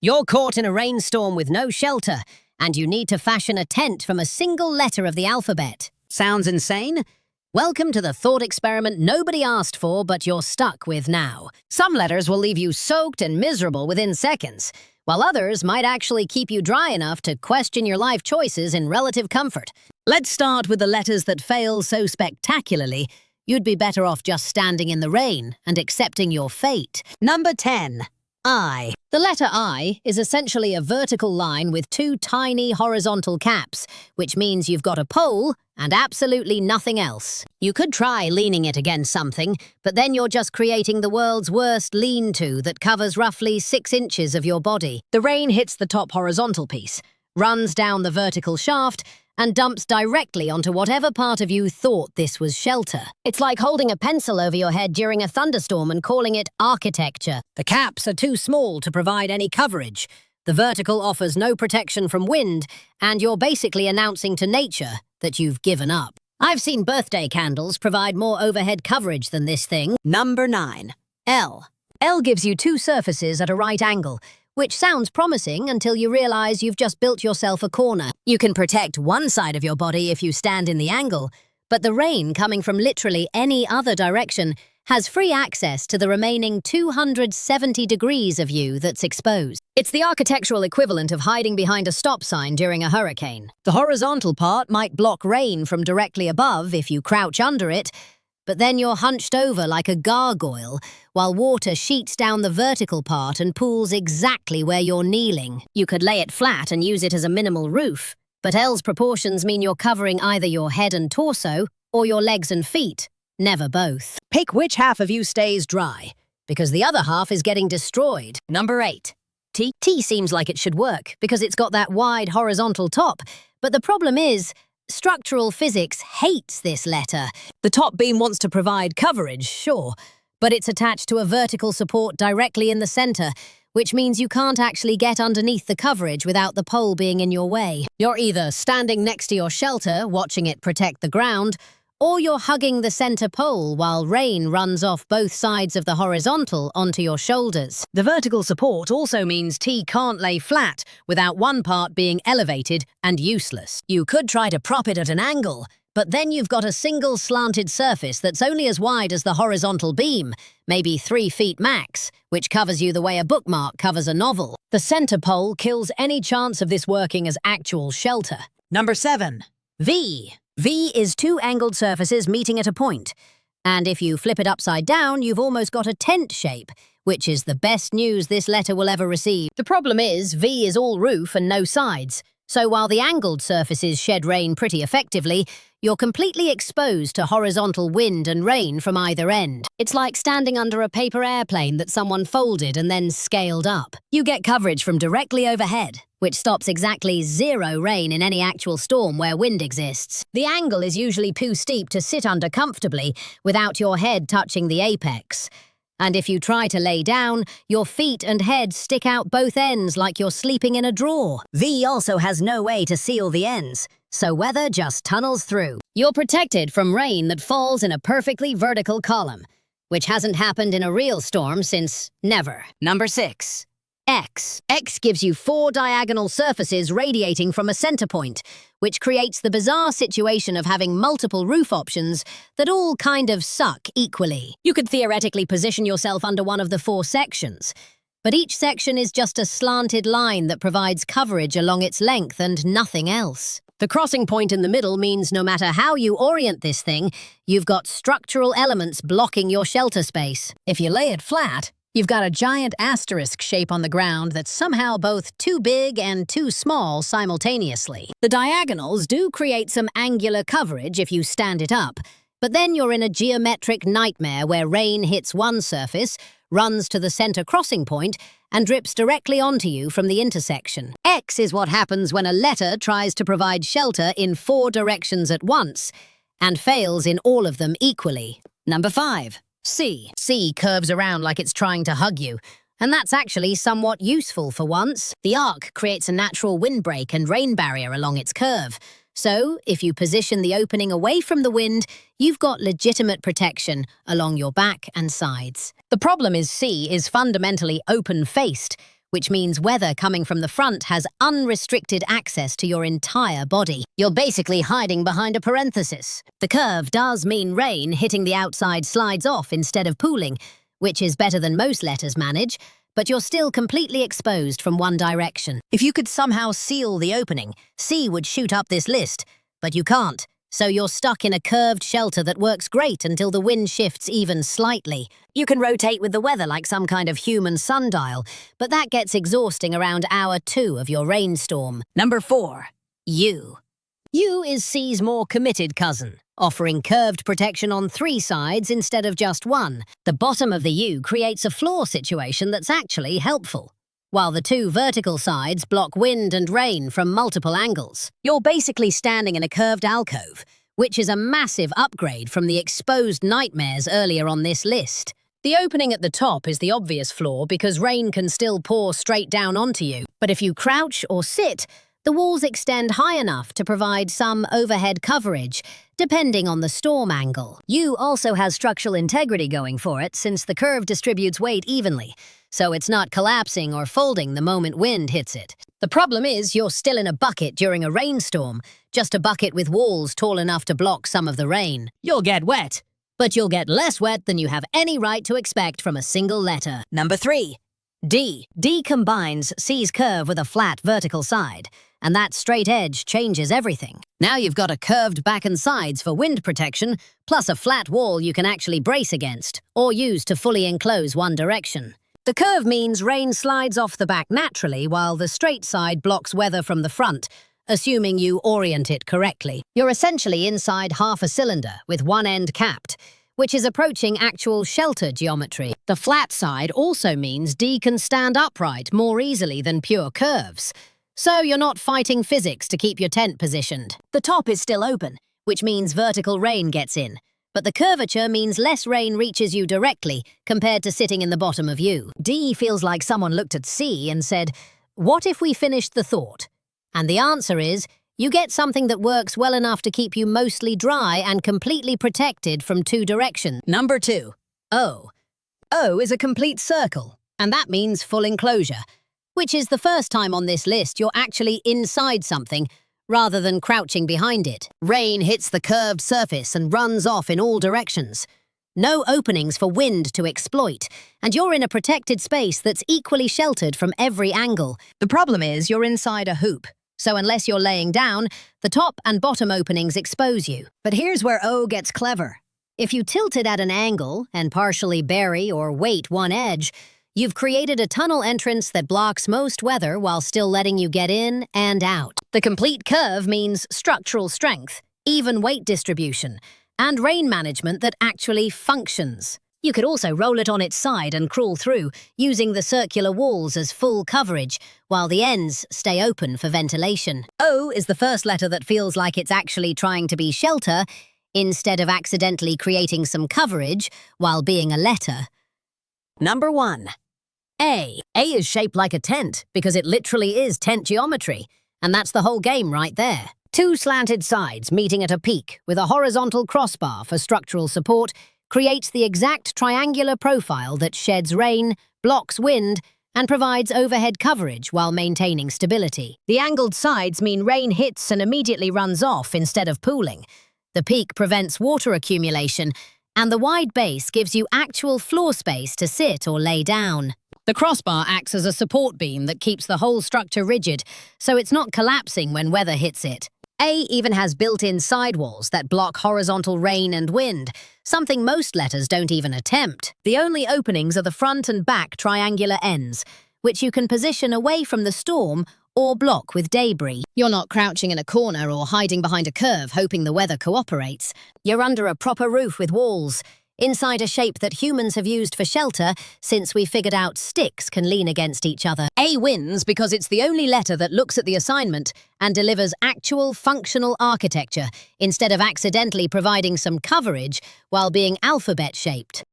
You're caught in a rainstorm with no shelter, and you need to fashion a tent from a single letter of the alphabet. Sounds insane? Welcome to the thought experiment nobody asked for, but you're stuck with now. Some letters will leave you soaked and miserable within seconds, while others might actually keep you dry enough to question your life choices in relative comfort. Let's start with the letters that fail so spectacularly, you'd be better off just standing in the rain and accepting your fate. Number 10. I. The letter I is essentially a vertical line with two tiny horizontal caps, which means you've got a pole and absolutely nothing else. You could try leaning it against something, but then you're just creating the world's worst lean-to that covers roughly 6 inches of your body. The rain hits the top horizontal piece, runs down the vertical shaft, and dumps directly onto whatever part of you thought this was shelter. It's like holding a pencil over your head during a thunderstorm and calling it architecture. The caps are too small to provide any coverage. The vertical offers no protection from wind, and you're basically announcing to nature that you've given up. I've seen birthday candles provide more overhead coverage than this thing. Number 9. L. L gives you two surfaces at a right angle, which sounds promising until you realize you've just built yourself a corner. You can protect one side of your body if you stand in the angle, but the rain coming from literally any other direction has free access to the remaining 270 degrees of you that's exposed. It's the architectural equivalent of hiding behind a stop sign during a hurricane. The horizontal part might block rain from directly above if you crouch under it, but then you're hunched over like a gargoyle, while water sheets down the vertical part and pools exactly where you're kneeling. You could lay it flat and use it as a minimal roof, but L's proportions mean you're covering either your head and torso or your legs and feet, never both. Pick which half of you stays dry, because the other half is getting destroyed. Number 8. T. T seems like it should work, because it's got that wide horizontal top, but the problem is, structural physics hates this letter. The top beam wants to provide coverage, sure, but it's attached to a vertical support directly in the center, which means you can't actually get underneath the coverage without the pole being in your way. You're either standing next to your shelter, watching it protect the ground, or you're hugging the center pole while rain runs off both sides of the horizontal onto your shoulders. The vertical support also means T can't lay flat without one part being elevated and useless. You could try to prop it at an angle, but then you've got a single slanted surface that's only as wide as the horizontal beam, maybe 3 feet max, which covers you the way a bookmark covers a novel. The center pole kills any chance of this working as actual shelter. Number 7. V. V is two angled surfaces meeting at a point, and if you flip it upside down, you've almost got a tent shape, which is the best news this letter will ever receive. The problem is, V is all roof and no sides, so while the angled surfaces shed rain pretty effectively, you're completely exposed to horizontal wind and rain from either end. It's like standing under a paper airplane that someone folded and then scaled up. You get coverage from directly overhead, which stops exactly 0 rain in any actual storm where wind exists. The angle is usually too steep to sit under comfortably without your head touching the apex. And if you try to lay down, your feet and head stick out both ends like you're sleeping in a drawer. V also has no way to seal the ends, so weather just tunnels through. You're protected from rain that falls in a perfectly vertical column, which hasn't happened in a real storm since never. Number 6. X. X gives you 4 diagonal surfaces radiating from a center point, which creates the bizarre situation of having multiple roof options that all kind of suck equally. You could theoretically position yourself under one of the 4 sections, but each section is just a slanted line that provides coverage along its length and nothing else. The crossing point in the middle means no matter how you orient this thing, you've got structural elements blocking your shelter space. If you lay it flat, you've got a giant asterisk shape on the ground that's somehow both too big and too small simultaneously. The diagonals do create some angular coverage if you stand it up, but then you're in a geometric nightmare where rain hits one surface, runs to the center crossing point, and drips directly onto you from the intersection. X is what happens when a letter tries to provide shelter in 4 directions at once, and fails in all of them equally. Number 5. C. C curves around like it's trying to hug you, and that's actually somewhat useful for once. The arc creates a natural windbreak and rain barrier along its curve, so if you position the opening away from the wind, you've got legitimate protection along your back and sides. The problem is C is fundamentally open-faced, which means weather coming from the front has unrestricted access to your entire body. You're basically hiding behind a parenthesis. The curve does mean rain hitting the outside slides off instead of pooling, which is better than most letters manage, but you're still completely exposed from one direction. If you could somehow seal the opening, C would shoot up this list, but you can't. So you're stuck in a curved shelter that works great until the wind shifts even slightly. You can rotate with the weather like some kind of human sundial, but that gets exhausting around hour 2 of your rainstorm. Number 4. U. U is C's more committed cousin, offering curved protection on 3 sides instead of just 1. The bottom of the U creates a floor situation that's actually helpful, while the 2 vertical sides block wind and rain from multiple angles. You're basically standing in a curved alcove, which is a massive upgrade from the exposed nightmares earlier on this list. The opening at the top is the obvious flaw because rain can still pour straight down onto you. But if you crouch or sit, the walls extend high enough to provide some overhead coverage, depending on the storm angle. U also has structural integrity going for it since the curve distributes weight evenly, so it's not collapsing or folding the moment wind hits it. The problem is you're still in a bucket during a rainstorm, just a bucket with walls tall enough to block some of the rain. You'll get wet, but you'll get less wet than you have any right to expect from a single letter. Number 3. D. D combines C's curve with a flat vertical side, and that straight edge changes everything. Now you've got a curved back and sides for wind protection, plus a flat wall you can actually brace against, or use to fully enclose one direction. The curve means rain slides off the back naturally, while the straight side blocks weather from the front, assuming you orient it correctly. You're essentially inside half a cylinder, with one end capped, which is approaching actual shelter geometry. The flat side also means D can stand upright more easily than pure curves, so you're not fighting physics to keep your tent positioned. The top is still open, which means vertical rain gets in, but the curvature means less rain reaches you directly compared to sitting in the bottom of U. D feels like someone looked at C and said, what if we finished the thought? And the answer is, you get something that works well enough to keep you mostly dry and completely protected from 2 directions. Number 2. O. O is a complete circle, and that means full enclosure, which is the first time on this list you're actually inside something rather than crouching behind it. Rain hits the curved surface and runs off in all directions. No openings for wind to exploit, and you're in a protected space that's equally sheltered from every angle. The problem is you're inside a hoop, so unless you're laying down, the top and bottom openings expose you. But here's where O gets clever. If you tilt it at an angle and partially bury or weight one edge, you've created a tunnel entrance that blocks most weather while still letting you get in and out. The complete curve means structural strength, even weight distribution, and rain management that actually functions. You could also roll it on its side and crawl through, using the circular walls as full coverage, while the ends stay open for ventilation. O is the first letter that feels like it's actually trying to be shelter, instead of accidentally creating some coverage while being a letter. Number 1. A. A is shaped like a tent because it literally is tent geometry, and that's the whole game right there. 2 slanted sides meeting at a peak with a horizontal crossbar for structural support creates the exact triangular profile that sheds rain, blocks wind, and provides overhead coverage while maintaining stability. The angled sides mean rain hits and immediately runs off instead of pooling. The peak prevents water accumulation, and the wide base gives you actual floor space to sit or lay down. The crossbar acts as a support beam that keeps the whole structure rigid, so it's not collapsing when weather hits it. A even has built-in sidewalls that block horizontal rain and wind, something most letters don't even attempt. The only openings are the front and back triangular ends, which you can position away from the storm or block with debris. You're not crouching in a corner or hiding behind a curve hoping the weather cooperates. You're under a proper roof with walls, inside a shape that humans have used for shelter since we figured out sticks can lean against each other. A wins because it's the only letter that looks at the assignment and delivers actual functional architecture instead of accidentally providing some coverage while being alphabet-shaped.